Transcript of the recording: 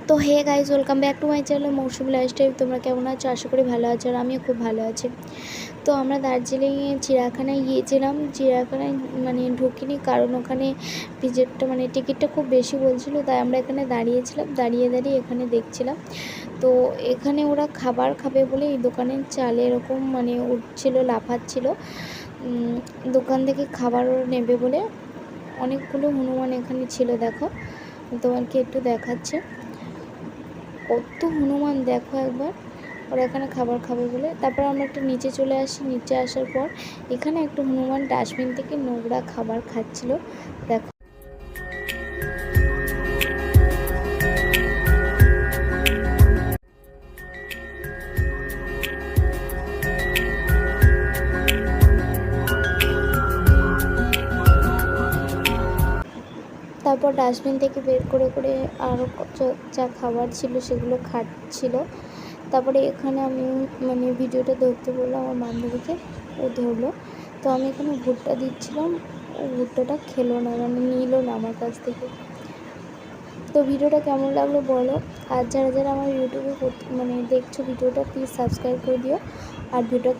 তো hey guys, welcome back to my channel Mousumi lifestyle. তোমরা কেমন আছো? আশা করি ভালো আছো, আর আমিও খুব ভালো আছি। তো আমরা দার্জিলিংয়ে চিড়িয়াখানায় গিয়েছিলাম। চিড়িয়াখানায় ঢুকিনি, কারণ ওখানে ভিজিটটা টিকিটটা খুব বেশি বলছিল, তাই আমরা এখানে দাঁড়িয়েছিলাম। দাঁড়িয়ে এখানে দেখছিলাম। তো এখানে ওরা খাবার খাবে বলে এই দোকানের চালে এরকম উঠছিল, লাফাচ্ছিল। দোকান থেকে খাবার নেবে বলে অনেকগুলো হনুমান এখানে ছিল। দেখো, তোমাকে একটু দেখাচ্ছে, কত হনুমান দেখো একবার। ওরা এখানে খাবার খাবে বলে। তারপর আমরা একটু নিচে চলে আসি। নিচে আসার পর এখানে একটা হনুমান ডাস্টবিন থেকে নোংরা খাবার খাচ্ছিল, দেখো। তারপর ডাস্টবিন থেকে বের করে আরও যা খাবার ছিল সেগুলো খাচ্ছিল। তারপরে এখানে আমি ভিডিওটা ধরতে বললাম আমার বান্ধবীকে, ও ধরলো। তো আমি এখানে ভুট্টা দিচ্ছিলাম, ও ভুট্টাটা খেলো না, নিল না আমার কাছ থেকে। তো ভিডিওটা কেমন লাগলো বলো। আর যারা আমার ইউটিউবে দেখছো ভিডিওটা, প্লিজ সাবস্ক্রাইব করে দিও। আর ভিডিও